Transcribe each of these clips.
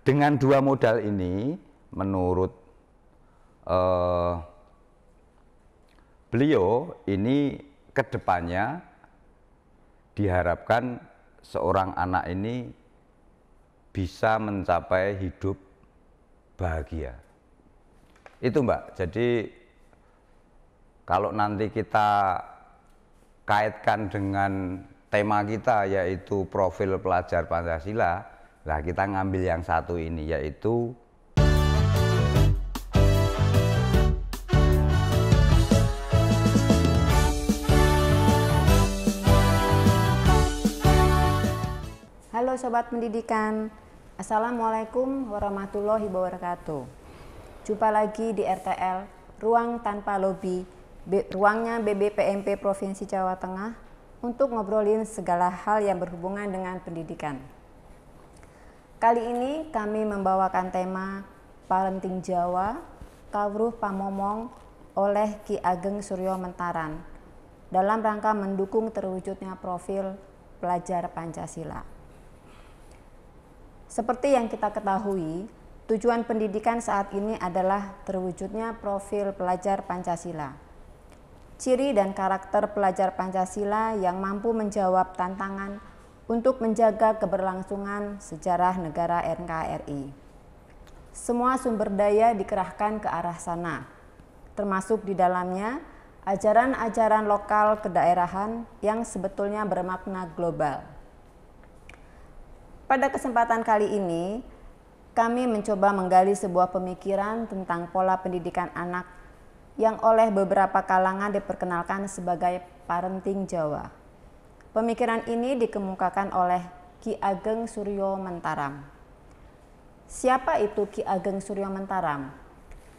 dengan dua modal ini, menurut beliau ini kedepannya diharapkan seorang anak ini bisa mencapai hidup bahagia. Itu Mbak, jadi kalau nanti kita kaitkan dengan tema kita yaitu profil pelajar Pancasila, nah kita ngambil yang satu ini yaitu Halo Sobat Pendidikan, Assalamualaikum warahmatullahi wabarakatuh. Jumpa lagi di RTL, Ruang Tanpa Lobi, ruangnya BBPMP Provinsi Jawa Tengah untuk ngobrolin segala hal yang berhubungan dengan pendidikan. Kali ini kami membawakan tema Parenting Jawa, Kawruh Pamomong oleh Ki Ageng Suryo Mentaran dalam rangka mendukung terwujudnya profil pelajar Pancasila. Seperti yang kita ketahui, tujuan pendidikan saat ini adalah terwujudnya profil pelajar Pancasila. Ciri dan karakter pelajar Pancasila yang mampu menjawab tantangan untuk menjaga keberlangsungan sejarah negara NKRI. Semua sumber daya dikerahkan ke arah sana, termasuk di dalamnya ajaran-ajaran lokal kedaerahan yang sebetulnya bermakna global. Pada kesempatan kali ini, kami mencoba menggali sebuah pemikiran tentang pola pendidikan anak yang oleh beberapa kalangan diperkenalkan sebagai parenting Jawa. Pemikiran ini dikemukakan oleh Ki Ageng Suryo Mentaram. Siapa itu Ki Ageng Suryo Mentaram?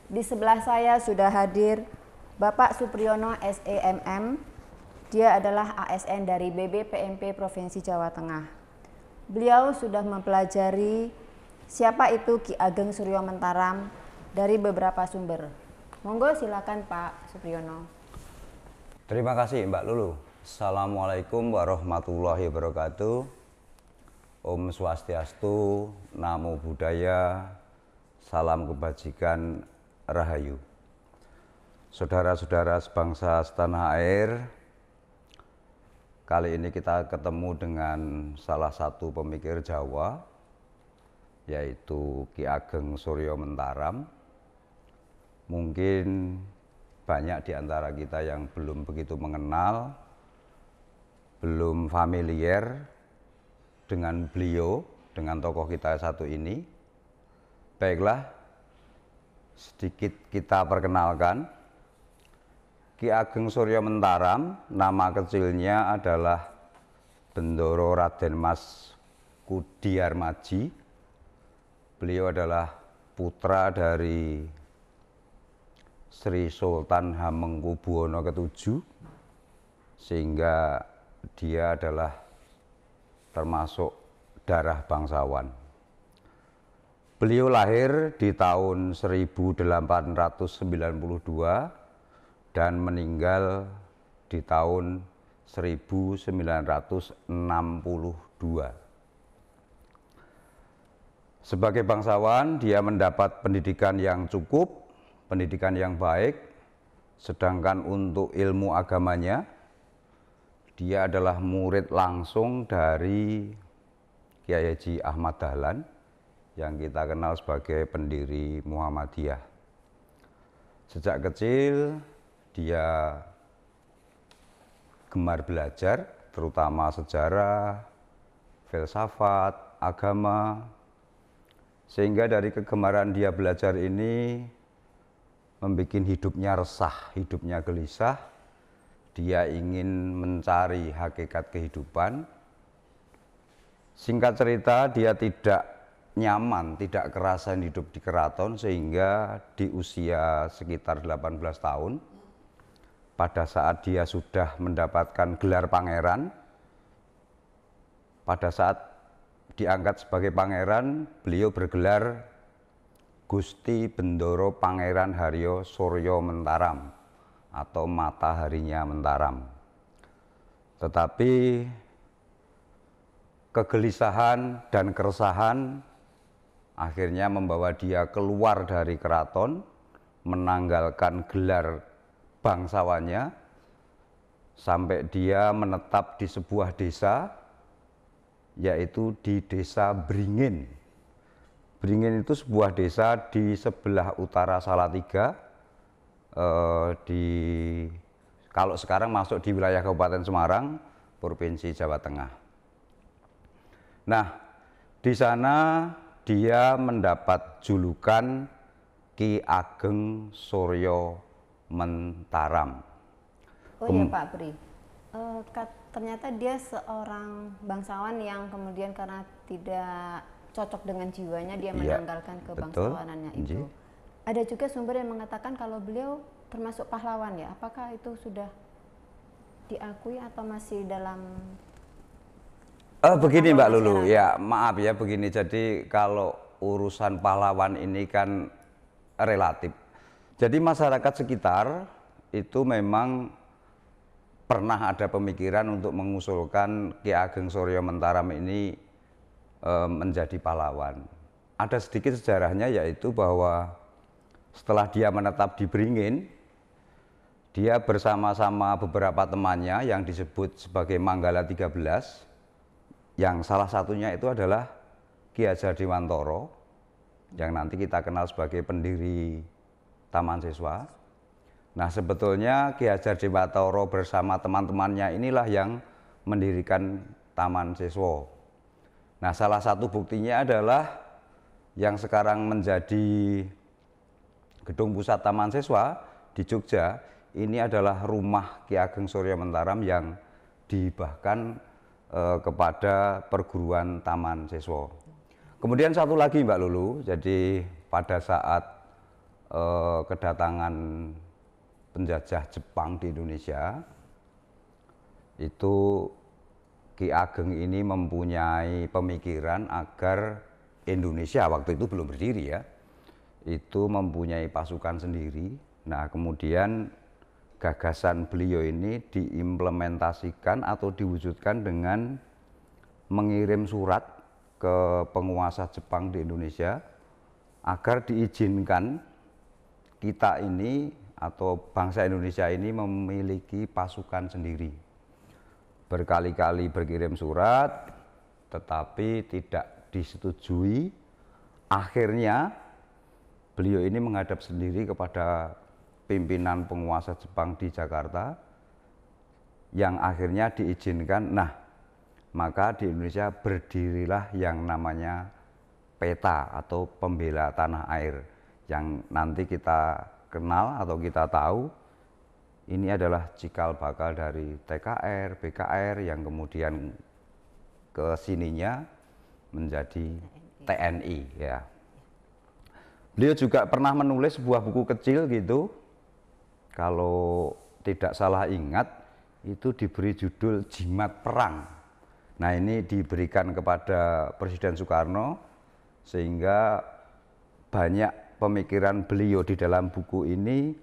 Di sebelah saya sudah hadir Bapak Supriyono SEMM. Dia adalah ASN dari BBPMP Provinsi Jawa Tengah. Beliau sudah mempelajari siapa itu Ki Ageng Suryo Mentaram dari beberapa sumber. Monggo silakan Pak Supriyono. Terima kasih Mbak Lulu. Assalamualaikum warahmatullahi wabarakatuh. Om Swastiastu, Namo Buddhaya, salam kebajikan, Rahayu. Saudara-saudara sebangsa setanah air, kali ini kita ketemu dengan salah satu pemikir Jawa, yaitu Ki Ageng Suryo Mentaram. Mungkin banyak di antara kita yang belum begitu mengenal, belum familiar dengan beliau, dengan tokoh kita satu ini. Baiklah, sedikit kita perkenalkan. Ki Ageng Suryo Mentaram, nama kecilnya adalah Bendoro Raden Mas Kudiarmaji. Beliau adalah putra dari Sri Sultan Hamengkubuwono ke-7, sehingga dia adalah termasuk darah bangsawan. Beliau lahir di tahun 1892 dan meninggal di tahun 1962. Sebagai bangsawan, dia mendapat pendidikan yang cukup, pendidikan yang baik, sedangkan untuk ilmu agamanya, dia adalah murid langsung dari Kyai Haji Ahmad Dahlan, yang kita kenal sebagai pendiri Muhammadiyah. Sejak kecil, dia gemar belajar, terutama sejarah, filsafat, agama, sehingga dari kegemaran dia belajar ini membuat hidupnya resah, hidupnya gelisah. Dia ingin mencari hakikat kehidupan. Singkat cerita, dia tidak nyaman, tidak kerasan hidup di keraton, sehingga di usia sekitar 18 tahun, pada saat dia sudah mendapatkan gelar pangeran, pada saat diangkat sebagai pangeran, beliau bergelar Gusti Bendoro Pangeran Haryo Suryo Mentaram atau Mataharinya Mentaram. Tetapi kegelisahan dan keresahan akhirnya membawa dia keluar dari keraton, menanggalkan gelar bangsawannya, sampai dia menetap di sebuah desa, yaitu di desa Bringin. Bringin itu sebuah desa di sebelah utara Salatiga, kalau sekarang masuk di wilayah Kabupaten Semarang, Provinsi Jawa Tengah. Nah, di sana dia mendapat julukan Ki Ageng Suryo Mentaram. Oh iya Pak Pri, ternyata dia seorang bangsawan yang kemudian karena tidak cocok dengan jiwanya dia menanggalkan kebangsawanannya itu. Ada juga sumber yang mengatakan kalau beliau termasuk pahlawan ya, apakah itu sudah diakui atau masih dalam begini Mbak Lulu, ya maaf ya begini, jadi kalau urusan pahlawan ini kan relatif. Jadi masyarakat sekitar itu memang pernah ada pemikiran untuk mengusulkan Ki Ageng Suryo Mentaram ini menjadi pahlawan. Ada sedikit sejarahnya, yaitu bahwa setelah dia menetap di Bringin, dia bersama-sama beberapa temannya yang disebut sebagai Manggala 13, yang salah satunya itu adalah Ki Hajar Dewantara, yang nanti kita kenal sebagai pendiri Taman Siswa. Nah, sebetulnya Ki Hajar Dewantara bersama teman-temannya inilah yang mendirikan Taman Siswa. Nah, salah satu buktinya adalah yang sekarang menjadi gedung pusat Taman Siswa di Jogja, ini adalah rumah Ki Ageng Suryo Mentaram yang dihibahkan kepada perguruan Taman Siswa. Kemudian satu lagi Mbak Lulu, jadi pada saat kedatangan penjajah Jepang di Indonesia, itu Ki Ageng ini mempunyai pemikiran agar Indonesia, waktu itu belum berdiri ya, itu mempunyai pasukan sendiri. Nah, kemudian gagasan beliau ini diimplementasikan atau diwujudkan dengan mengirim surat ke penguasa Jepang di Indonesia agar diizinkan kita ini atau bangsa Indonesia ini memiliki pasukan sendiri. Berkali-kali berkirim surat, tetapi tidak disetujui. Akhirnya beliau ini menghadap sendiri kepada pimpinan penguasa Jepang di Jakarta, yang akhirnya diizinkan. Nah, maka di Indonesia berdirilah yang namanya PETA atau Pembela Tanah Air, yang nanti kita kenal atau kita tahu ini adalah cikal bakal dari TKR, BKR yang kemudian kesininya menjadi TNI ya. Beliau juga pernah menulis sebuah buku kecil gitu, kalau tidak salah ingat itu diberi judul Jimat Perang. Nah, ini diberikan kepada Presiden Soekarno sehingga banyak pemikiran beliau di dalam buku ini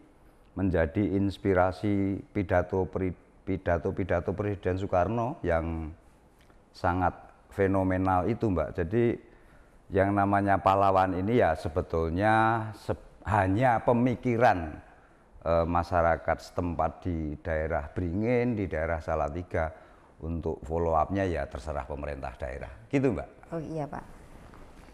menjadi inspirasi pidato-pidato Presiden Soekarno yang sangat fenomenal itu Mbak. Jadi yang namanya pahlawan ini ya sebetulnya hanya pemikiran masyarakat setempat di daerah Bringin, di daerah Salatiga. Untuk follow up-nya ya terserah pemerintah daerah, gitu Mbak. Oh iya Pak.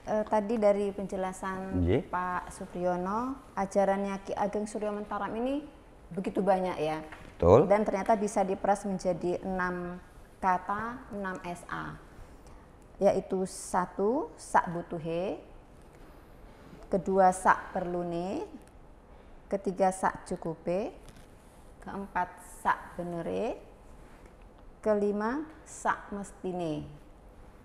Tadi dari penjelasan Pak Supriyono, ajarannya Ki Ageng Suryo Mentaram ini begitu banyak ya. Betul. Dan ternyata bisa diperas menjadi 6 kata, 6 SA. Yaitu 1, sak butuhe, kedua sak perlune, ketiga sak cukupe, keempat sak benere, kelima sak mestine,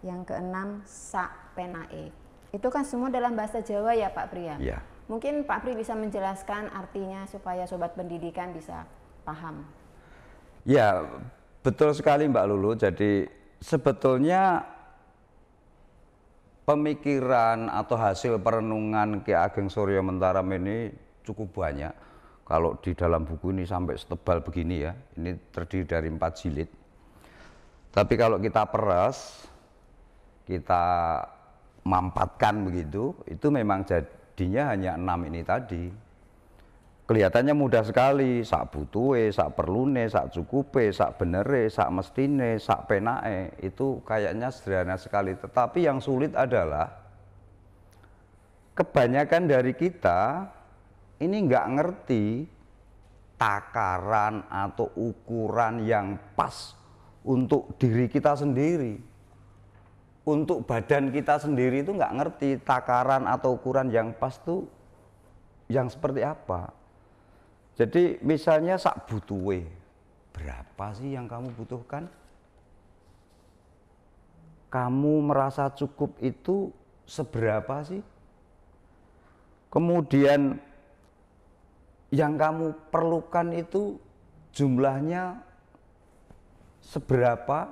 yang keenam sak penae. Itu kan semua dalam bahasa Jawa ya Pak Pri ya? Iya. Mungkin Pak Pri bisa menjelaskan artinya supaya sobat pendidikan bisa paham. Ya, betul sekali Mbak Lulu. Jadi sebetulnya pemikiran atau hasil perenungan Ki Ageng Suryo Mentaram ini cukup banyak. Kalau di dalam buku ini sampai setebal begini ya, ini terdiri dari 4 jilid. Tapi kalau kita peras, kita mampatkan begitu, itu memang jadinya hanya 6 ini tadi. Kelihatannya mudah sekali, sak butuhe, sak perlune, sak cukupe, sak benere, sak mestine, sak penake, itu kayaknya sederhana sekali. Tetapi yang sulit adalah kebanyakan dari kita ini nggak ngerti takaran atau ukuran yang pas untuk diri kita sendiri. Untuk badan kita sendiri itu nggak ngerti takaran atau ukuran yang pas tuh yang seperti apa. Jadi misalnya sak butuhe, berapa sih yang kamu butuhkan? Kamu merasa cukup itu seberapa sih? Kemudian yang kamu perlukan itu jumlahnya seberapa?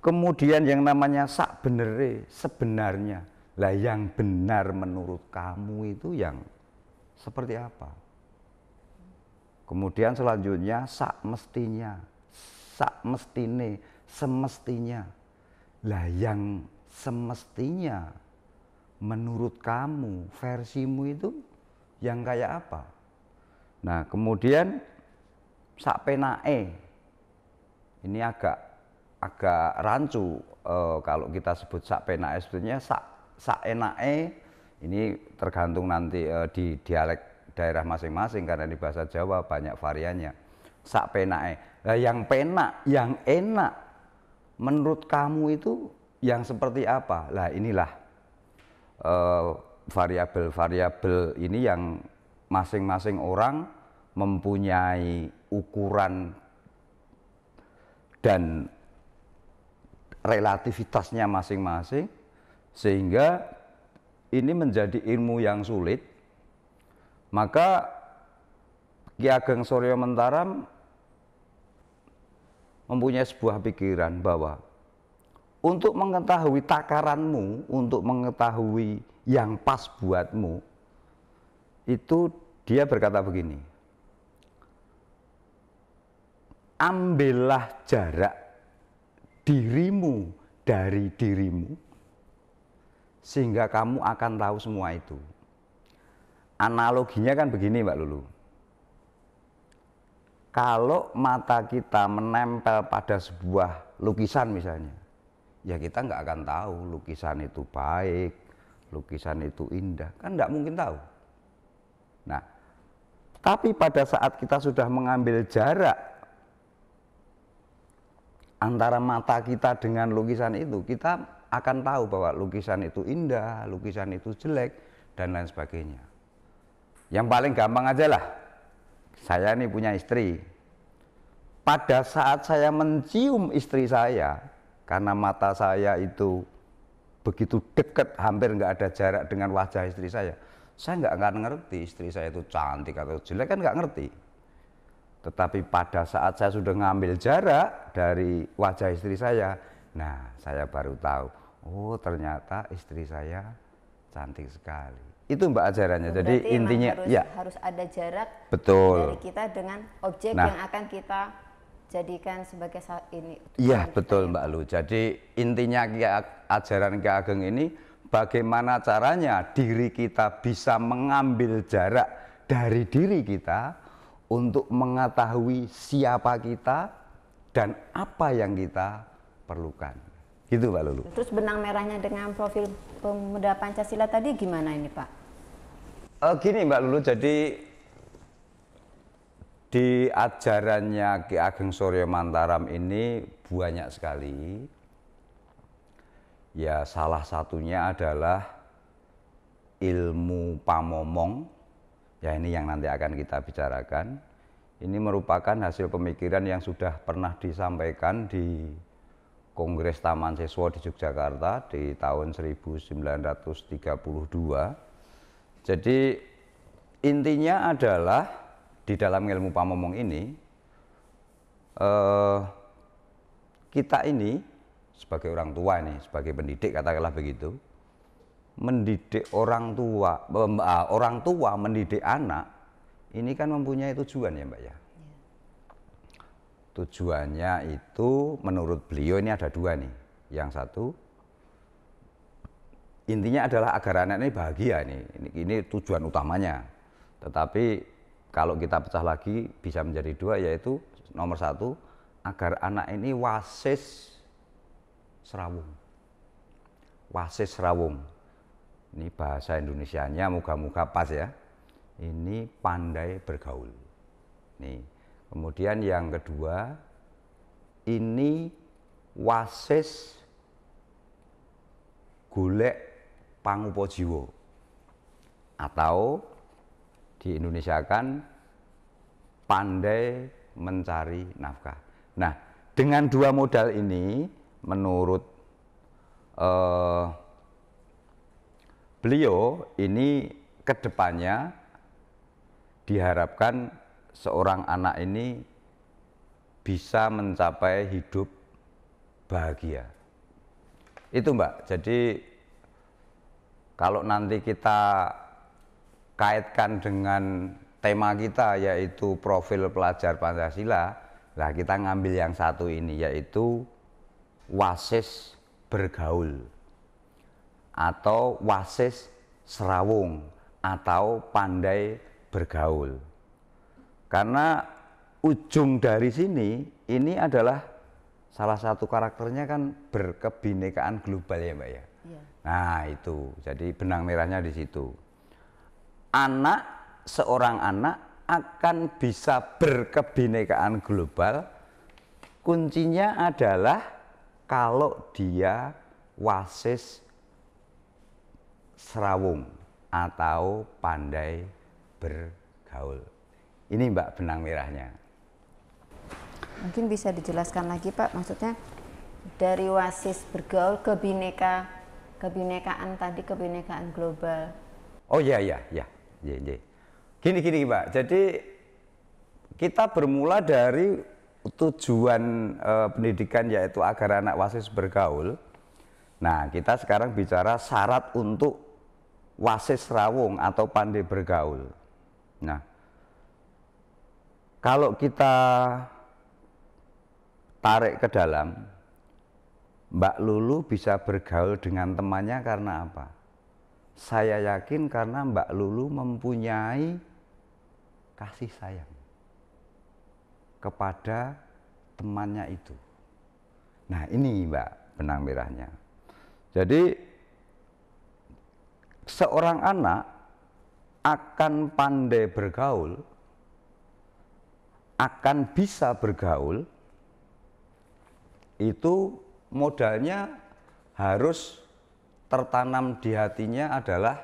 Kemudian yang namanya sak benere, sebenarnya. Lah yang benar menurut kamu itu yang seperti apa? Kemudian selanjutnya sak mestinya, sak mestine, semestinya. Lah yang semestinya menurut kamu, versimu itu yang kayak apa? Nah, kemudian sak penake. Ini agak rancu kalau kita sebut sak penake, sebetulnya sak enake ini tergantung nanti di dialek daerah masing-masing, karena di bahasa Jawa banyak variannya. Sak penake. Nah, yang penak, yang enak menurut kamu itu yang seperti apa? Lah inilah variabel-variabel ini yang masing-masing orang mempunyai ukuran dan relativitasnya masing-masing, sehingga ini menjadi ilmu yang sulit. Maka Ki Ageng Surya Mentaram mempunyai sebuah pikiran bahwa untuk mengetahui takaranmu, untuk mengetahui yang pas buatmu, itu dia berkata begini, ambillah jarak dirimu dari dirimu, sehingga kamu akan tahu semua itu. Analoginya kan begini Mbak Lulu, kalau mata kita menempel pada sebuah lukisan misalnya, ya kita nggak akan tahu lukisan itu baik, lukisan itu indah, kan nggak mungkin tahu. Nah, tapi pada saat kita sudah mengambil jarak antara mata kita dengan lukisan itu, kita akan tahu bahwa lukisan itu indah, lukisan itu jelek, dan lain sebagainya. Yang paling gampang aja lah, saya ini punya istri. Pada saat saya mencium istri saya, karena mata saya itu begitu dekat, hampir nggak ada jarak dengan wajah istri saya nggak akan ngerti istri saya itu cantik atau jelek, kan nggak ngerti. Tetapi pada saat saya sudah ngambil jarak dari wajah istri saya, nah saya baru tahu, oh ternyata istri saya cantik sekali. Itu Mbak ajarannya. Berarti jadi intinya harus ada jarak betul dari kita dengan objek yang akan kita jadikan sebagai ini. Iya betul Mbak Lu. Jadi intinya ajaran Ki Ageng ini, bagaimana caranya diri kita bisa mengambil jarak dari diri kita untuk mengetahui siapa kita dan apa yang kita perlukan. Gitu Mbak Lulu. Terus benang merahnya dengan profil pemuda Pancasila tadi gimana ini Pak? Gini Mbak Lulu, jadi di ajarannya Ki Ageng Surya Mentaram ini banyak sekali. Ya salah satunya adalah ilmu pamomong. Ya ini yang nanti akan kita bicarakan. Ini merupakan hasil pemikiran yang sudah pernah disampaikan di Kongres Taman Siswa di Yogyakarta di tahun 1932. Jadi intinya adalah di dalam ilmu pamomong ini, kita ini sebagai orang tua ini, sebagai pendidik katakanlah begitu, mendidik orang tua mendidik anak, ini kan mempunyai tujuan ya Mbak ya. Tujuannya itu menurut beliau ini ada dua nih. Yang satu, intinya adalah agar anak ini bahagia ini tujuan utamanya. Tetapi kalau kita pecah lagi bisa menjadi dua, yaitu nomor satu, agar anak ini wasis serawung. Wasis serawung. Ini bahasa Indonesianya moga-moga pas ya. Ini pandai bergaul. Nih. Kemudian yang kedua, ini wasis golek pangupa jiwa, atau di Indonesia kan pandai mencari nafkah. Nah, dengan dua modal ini menurut beliau ini kedepannya diharapkan seorang anak ini bisa mencapai hidup bahagia. Itu Mbak, jadi kalau nanti kita kaitkan dengan tema kita yaitu profil pelajar Pancasila, nah kita ngambil yang satu ini yaitu wasis bergaul atau wasis serawung atau pandai bergaul. Karena ujung dari sini ini adalah salah satu karakternya kan berkebinekaan global ya Mbak ya. Iya. Nah itu, jadi benang merahnya di situ. Seorang anak akan bisa berkebinekaan global, kuncinya adalah kalau dia wasis serawung atau pandai bergaul. Ini Mbak benang merahnya. Mungkin bisa dijelaskan lagi Pak, maksudnya dari wasis bergaul ke kebinekaan tadi, kebinekaan global. Oh ya. Gini Mbak, jadi kita bermula dari tujuan pendidikan yaitu agar anak wasis bergaul. Nah kita sekarang bicara syarat untuk wasis serawung atau pandai bergaul. Nah kalau kita tarik ke dalam, Mbak Lulu bisa bergaul dengan temannya karena apa? Saya yakin karena Mbak Lulu mempunyai kasih sayang kepada temannya itu. Nah ini Mbak benang merahnya. Jadi seorang anak akan pandai bergaul, akan bisa bergaul, itu modalnya harus tertanam di hatinya adalah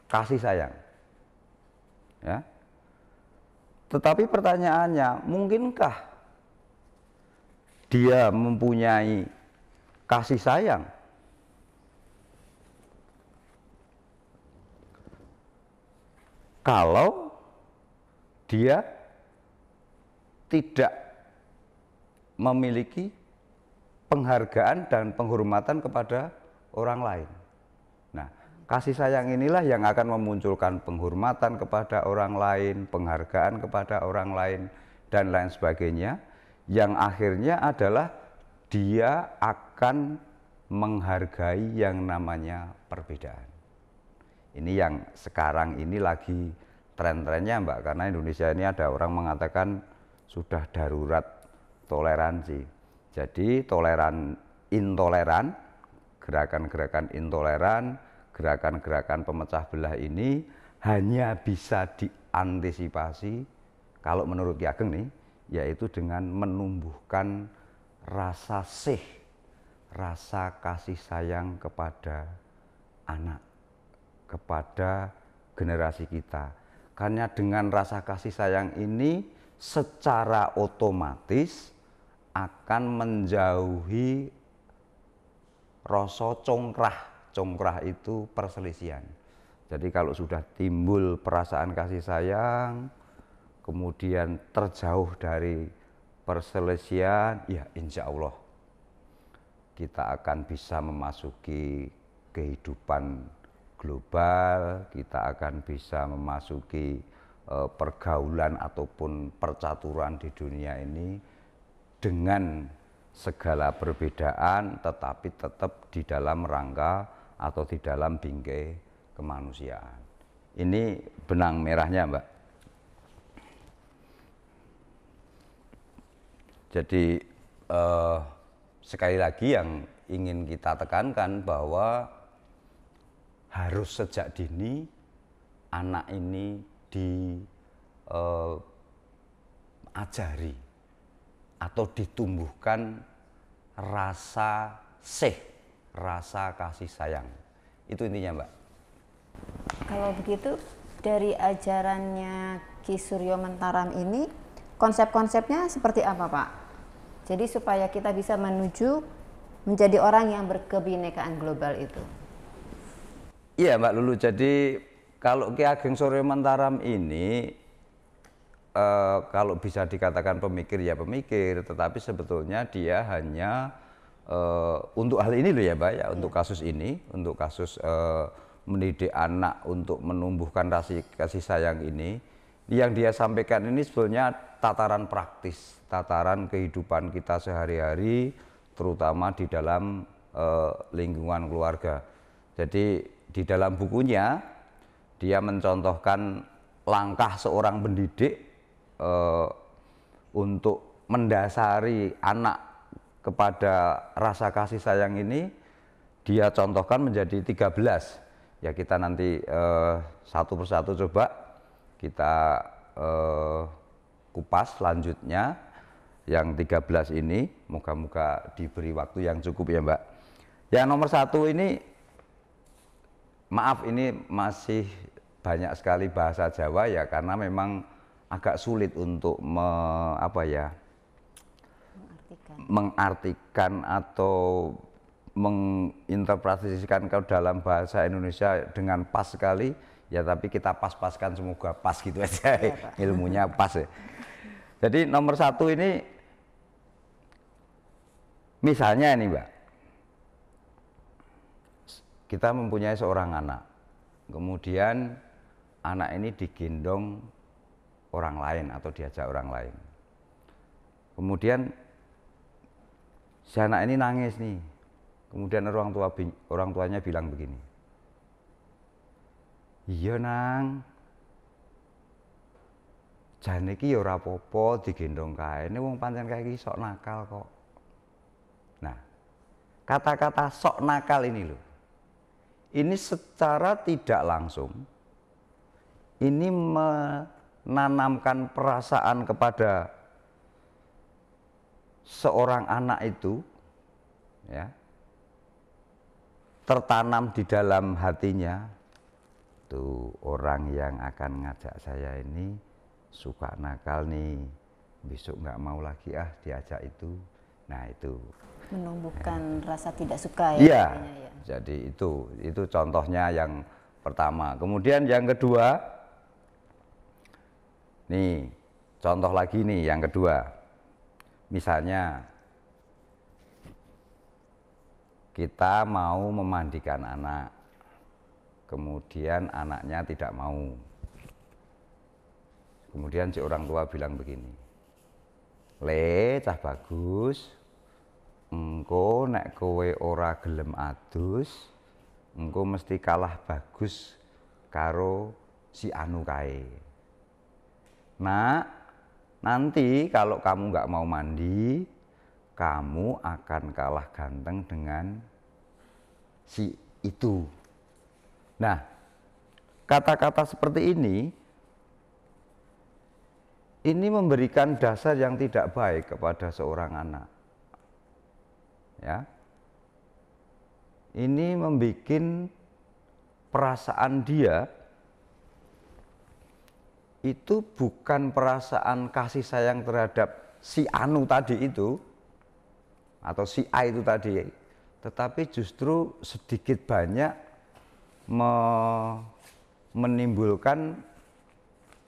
kasih sayang. Ya. Tetapi pertanyaannya, mungkinkah dia mempunyai kasih sayang? Kalau dia tidak memiliki penghargaan dan penghormatan kepada orang lain. Nah, kasih sayang inilah yang akan memunculkan penghormatan kepada orang lain, penghargaan kepada orang lain, dan lain sebagainya, yang akhirnya adalah dia akan menghargai yang namanya perbedaan. Ini yang sekarang ini lagi tren-trennya Mbak, karena Indonesia ini ada orang mengatakan sudah darurat toleransi. Jadi intoleran, gerakan-gerakan intoleran, gerakan-gerakan pemecah belah ini hanya bisa diantisipasi kalau menurut Ki Ageng nih, yaitu dengan menumbuhkan rasa rasa kasih sayang kepada anak, kepada generasi kita. Karena dengan rasa kasih sayang ini secara otomatis akan menjauhi rasa congkrah. Congkrah itu perselisihan. Jadi kalau sudah timbul perasaan kasih sayang, kemudian terjauh dari perselisihan, ya insya Allah kita akan bisa memasuki kehidupan global, kita akan bisa memasuki pergaulan ataupun percaturan di dunia ini dengan segala perbedaan, tetapi tetap di dalam rangka atau di dalam bingkai kemanusiaan. Ini benang merahnya, Mbak. Jadi sekali lagi yang ingin kita tekankan bahwa harus sejak dini anak ini diajari atau ditumbuhkan rasa rasa kasih sayang. Itu intinya, Mbak. Kalau begitu, dari ajarannya Ki Suryo Mentaram ini, konsep-konsepnya seperti apa, Pak? Jadi supaya kita bisa menuju menjadi orang yang berkebinekaan global itu. Iya, Mbak Lulu. Jadi kalau Ki Ageng Suryo Mentaram ini kalau bisa dikatakan pemikir ya pemikir, tetapi sebetulnya dia hanya untuk hal ini loh ya, Mbak ya, untuk kasus ini, untuk kasus mendidik anak untuk menumbuhkan rasa kasih sayang ini, yang dia sampaikan ini sebetulnya tataran praktis, tataran kehidupan kita sehari-hari, terutama di dalam lingkungan keluarga. Jadi di dalam bukunya dia mencontohkan langkah seorang pendidik untuk mendasari anak kepada rasa kasih sayang ini. Dia contohkan menjadi 13. Ya, kita nanti satu persatu coba kita kupas selanjutnya yang 13 ini. Moga-moga diberi waktu yang cukup ya, Mbak. Yang nomor 1 ini, maaf ini masih banyak sekali bahasa Jawa ya, karena memang agak sulit untuk mengartikan atau menginterpretasikan ke dalam bahasa Indonesia dengan pas sekali ya, tapi kita pas-paskan, semoga pas gitu aja ya, ilmunya pas ya. Jadi nomor 1 ini misalnya ini, Mbak, kita mempunyai seorang anak, kemudian anak ini digendong orang lain atau diajak orang lain, kemudian si anak ini nangis nih, kemudian orang tuanya bilang begini, iya nang, jane iki ya ora apa-apa digendong kae, ini wong pancen kae iki sok nakal kok. Nah, kata-kata sok nakal ini loh, ini secara tidak langsung ini menanamkan perasaan kepada seorang anak itu ya, tertanam di dalam hatinya tuh, orang yang akan ngajak saya ini suka nakal nih, besok nggak mau lagi diajak itu. Nah, itu menumbuhkan rasa tidak suka ya. Iya, ya. Jadi itu contohnya yang pertama. Kemudian yang kedua, nih contoh lagi nih yang kedua. Misalnya kita mau memandikan anak, kemudian anaknya tidak mau. Kemudian si orang tua bilang begini, le cah bagus, engko nek kowe ora gelem adus, engko mesti kalah bagus karo si anu kae. Nah, nanti kalau kamu nggak mau mandi, kamu akan kalah ganteng dengan si itu. Nah, kata-kata seperti ini memberikan dasar yang tidak baik kepada seorang anak. Ya, ini membuat perasaan dia itu bukan perasaan kasih sayang terhadap si anu tadi itu atau si A itu tadi, tetapi justru sedikit banyak menimbulkan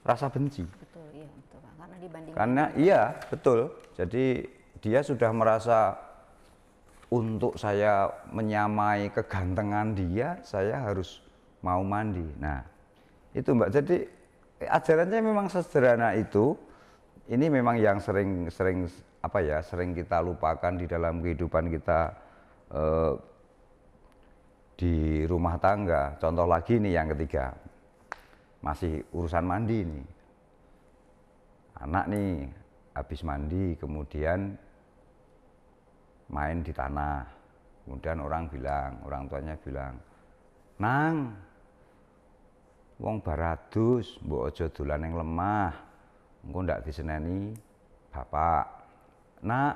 rasa benci. Betul, iya, betul, Pak. Karena dibandingkan. Karena iya, betul. Jadi dia sudah merasa, untuk saya menyamai kegantengan dia, saya harus mau mandi. Nah, itu Mbak. Jadi ajarannya memang sederhana itu. Ini memang yang sering kita lupakan di dalam kehidupan kita di rumah tangga. Contoh lagi nih yang ketiga, masih urusan mandi nih. Anak nih habis mandi kemudian main di tanah. Kemudian orang tuanya bilang, "Nang, wong baradus, mbok aja dolan yang lemah. Engko ndak diseneni bapak. Nak,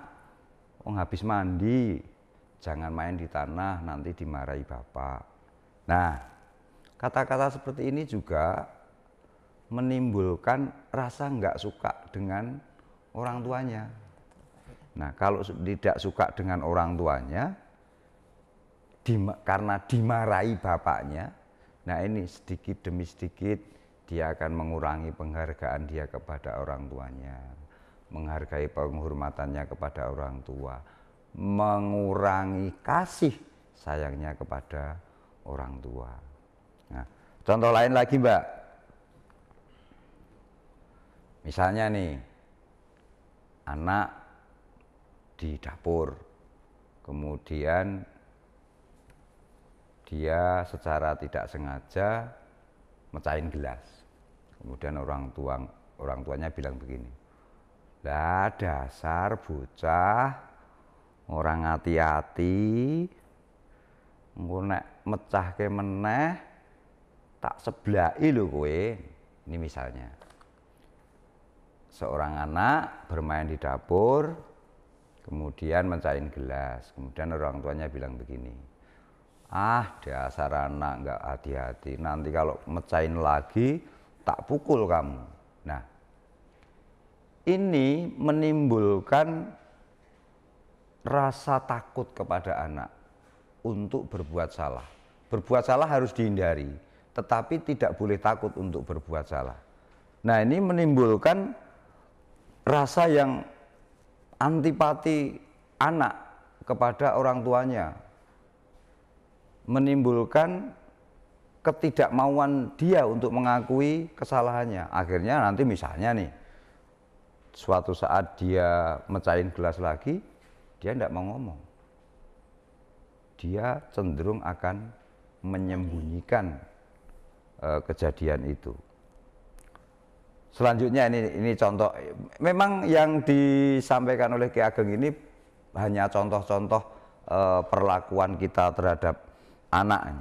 wong habis mandi, jangan main di tanah, nanti dimarahi bapak." Nah, kata-kata seperti ini juga menimbulkan rasa nggak suka dengan orang tuanya. Nah, kalau tidak suka dengan orang tuanya, karena dimarahi bapaknya, nah ini sedikit demi sedikit dia akan mengurangi penghargaan dia kepada orang tuanya, menghargai penghormatannya kepada orang tua, mengurangi kasih sayangnya kepada orang tua. Nah, contoh lain lagi, Mbak. Misalnya nih, anak di dapur, kemudian dia secara tidak sengaja mecahin gelas. Kemudian orang tuanya bilang begini, "Lah dasar bocah, orang hati-hati, engko nek mecahke meneh tak seblaki lho kowe." Ini misalnya. Seorang anak bermain di dapur, kemudian mecahin gelas. Kemudian orang tuanya bilang begini, "Ah, dasar anak nggak hati-hati, nanti kalau mecahin lagi tak pukul kamu." Nah, ini menimbulkan rasa takut kepada anak untuk berbuat salah. Berbuat salah harus dihindari, tetapi tidak boleh takut untuk berbuat salah. Nah, ini menimbulkan rasa yang antipati anak kepada orang tuanya, menimbulkan ketidakmauan dia untuk mengakui kesalahannya. Akhirnya nanti misalnya nih, suatu saat dia mecahin gelas lagi, dia tidak mau ngomong. Dia cenderung akan menyembunyikan kejadian itu. Selanjutnya ini contoh, memang yang disampaikan oleh Ki Ageng ini hanya contoh-contoh perlakuan kita terhadap anak.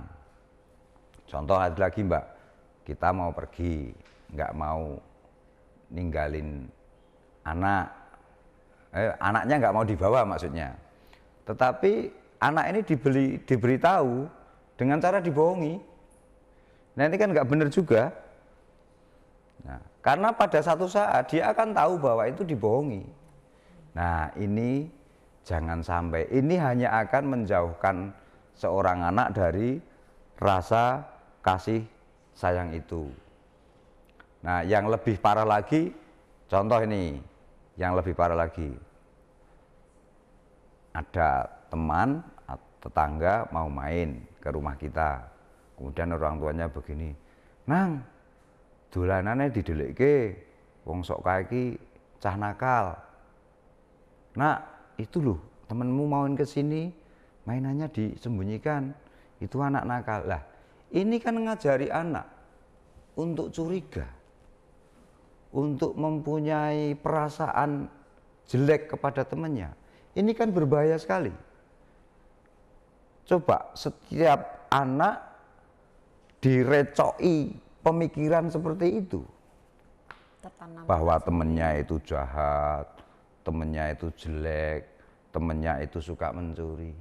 Contoh lagi, Mbak, kita mau pergi, nggak mau ninggalin anak, anaknya nggak mau dibawa maksudnya. Tetapi anak ini diberitahu dengan cara dibohongi. Nah, ini kan nggak benar juga. Nah, karena pada satu saat dia akan tahu bahwa itu dibohongi. Nah, ini jangan sampai, ini hanya akan menjauhkan seorang anak dari rasa kasih sayang itu. Nah, yang lebih parah lagi, contoh ini, yang lebih parah lagi. Ada teman, tetangga mau main ke rumah kita. Kemudian orang tuanya begini, "Nang, dolanane didelikke, wong sok kae iki cah nakal. Nak, itu loh, temenmu mauin ke sini, mainannya disembunyikan, itu anak nakal." Lah, ini kan ngajari anak untuk curiga, untuk mempunyai perasaan jelek kepada temannya. Ini kan berbahaya sekali. Coba setiap anak direcoki pemikiran seperti itu, bahwa temennya itu jahat, temennya itu jelek, temennya itu suka mencuri.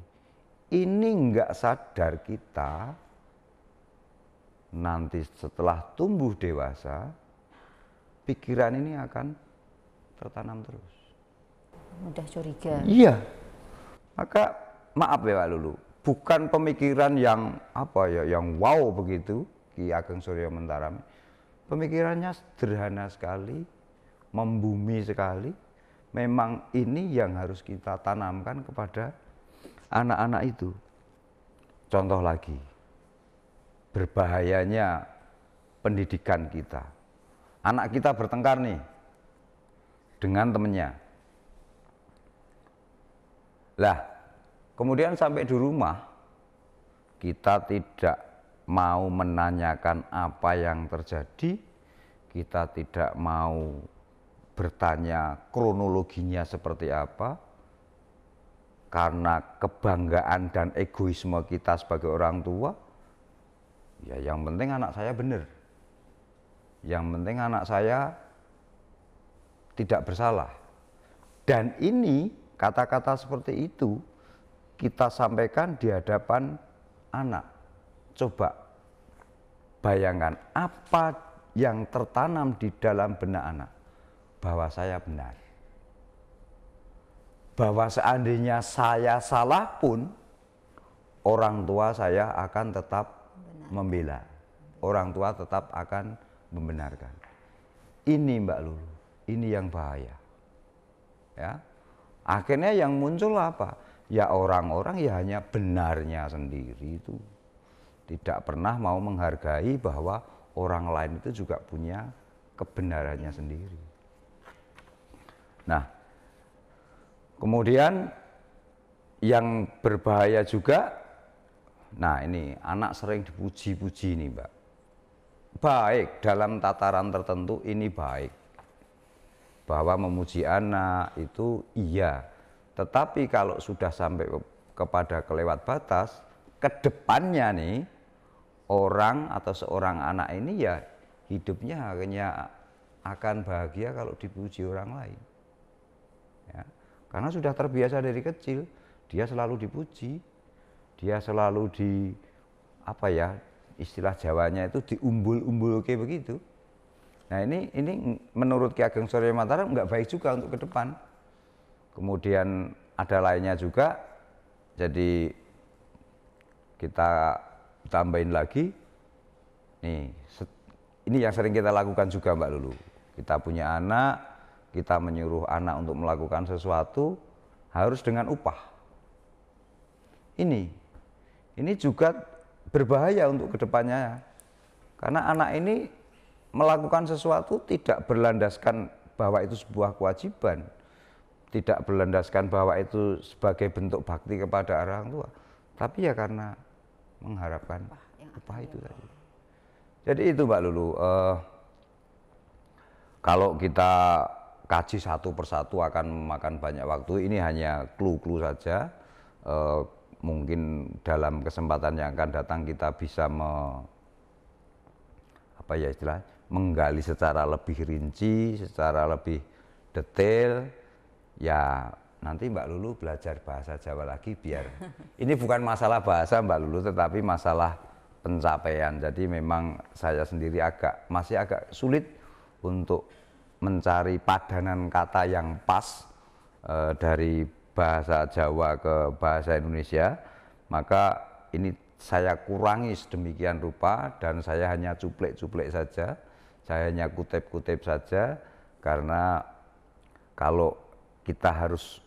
Ini enggak sadar kita, nanti setelah tumbuh dewasa, pikiran ini akan tertanam terus. Mudah curiga. Iya. Maka maaf ya Pak Lulu, bukan pemikiran yang yang wow begitu, Ki Ageng Surya Mentarami. Pemikirannya sederhana sekali, membumi sekali. Memang ini yang harus kita tanamkan kepada anak-anak itu. Contoh lagi, berbahayanya pendidikan kita. Anak kita bertengkar nih dengan temennya. Lah, kemudian sampai di rumah, kita tidak mau menanyakan apa yang terjadi, kita tidak mau bertanya kronologinya seperti apa, karena kebanggaan dan egoisme kita sebagai orang tua. Ya yang penting anak saya benar, yang penting anak saya tidak bersalah. Dan ini kata-kata seperti itu kita sampaikan di hadapan anak. Coba bayangkan apa yang tertanam di dalam benak anak, bahwa saya benar, bahwa seandainya saya salah pun orang tua saya akan tetap membela, orang tua tetap akan membenarkan. Ini Mbak Lulu, ini yang bahaya. Ya, akhirnya yang muncul apa? Ya orang-orang ya hanya benarnya sendiri itu, tidak pernah mau menghargai bahwa orang lain itu juga punya kebenarannya sendiri. Nah, kemudian yang berbahaya juga, nah ini anak sering dipuji-puji nih Mbak. Baik, dalam tataran tertentu ini baik, bahwa memuji anak itu iya. Tetapi kalau sudah sampai kepada kelewat batas, kedepannya nih orang atau seorang anak ini ya hidupnya hanya akan bahagia kalau dipuji orang lain. Ya, karena sudah terbiasa dari kecil, dia selalu dipuji, dia selalu apa ya, istilah Jawanya itu diumbul-umbul kayak begitu. Nah ini menurut Ki Ageng Surya Mataram nggak baik juga untuk ke depan. Kemudian ada lainnya juga, jadi kita tambahin lagi, nih ini yang sering kita lakukan juga Mbak Lulu. Kita punya anak, kita menyuruh anak untuk melakukan sesuatu harus dengan upah. Ini juga berbahaya untuk kedepannya, karena anak ini melakukan sesuatu tidak berlandaskan bahwa itu sebuah kewajiban, tidak berlandaskan bahwa itu sebagai bentuk bakti kepada orang tua, tapi ya karena mengharapkan upah itu tadi. Jadi itu Mbak Lulu, kalau kita kaji satu persatu akan memakan banyak waktu. Ini hanya clue-clue saja. Mungkin dalam kesempatan yang akan datang kita bisa menggali secara lebih rinci, secara lebih detail. Ya nanti Mbak Lulu belajar bahasa Jawa lagi, biar ini bukan masalah bahasa Mbak Lulu, tetapi masalah pencapaian. Jadi memang saya sendiri masih agak sulit untuk mencari padanan kata yang pas dari bahasa Jawa ke bahasa Indonesia. Maka ini saya kurangi sedemikian rupa, dan saya hanya cuplek-cuplek saja, saya hanya kutip-kutip saja, karena kalau kita harus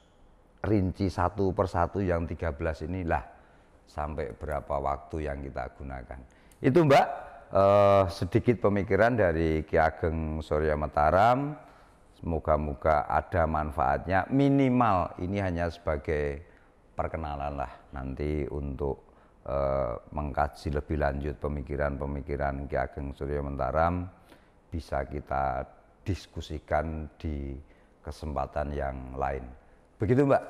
rinci satu persatu yang 13 inilah sampai berapa waktu yang kita gunakan. Itu Mbak, sedikit pemikiran dari Ki Ageng Surya Mataram. Semoga-moga ada manfaatnya. Minimal ini hanya sebagai perkenalan lah, nanti untuk mengkaji lebih lanjut pemikiran-pemikiran Ki Ageng Surya Mataram bisa kita diskusikan di kesempatan yang lain. Begitu Mbak.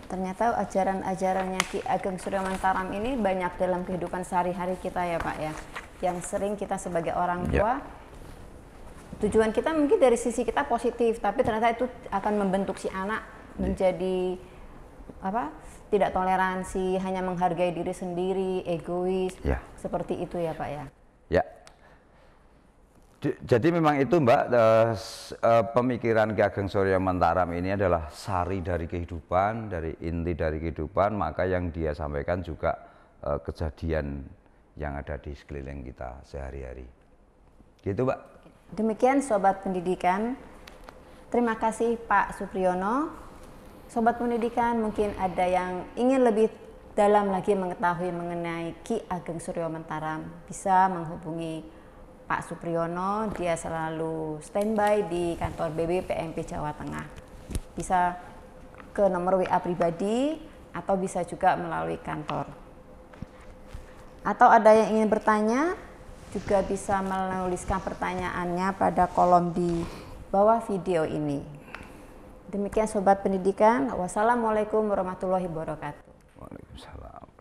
Ternyata ajaran-ajarannya Ki Ageng Surya Mataram ini banyak dalam kehidupan sehari-hari kita ya Pak ya. Yang sering kita sebagai orang tua, tujuan kita mungkin dari sisi kita positif, tapi ternyata itu akan membentuk si anak menjadi tidak toleransi, hanya menghargai diri sendiri, egois, seperti itu ya Pak ya. Ya. Jadi memang itu Mbak, pemikiran Ki Ageng Surya Mataram ini adalah sari dari kehidupan, dari inti dari kehidupan, maka yang dia sampaikan juga kejadian yang ada di sekeliling kita sehari-hari. Gitu Mbak. Demikian Sobat Pendidikan, terima kasih Pak Supriyono. Sobat Pendidikan, mungkin ada yang ingin lebih dalam lagi mengetahui mengenai Ki Ageng Surya Mataram, bisa menghubungi Pak Supriyono. Dia selalu standby di kantor BBPMP Jawa Tengah. Bisa ke nomor WA pribadi atau bisa juga melalui kantor. Atau ada yang ingin bertanya, juga bisa menuliskan pertanyaannya pada kolom di bawah video ini. Demikian Sobat Pendidikan, wassalamualaikum warahmatullahi wabarakatuh. Waalaikumsalam.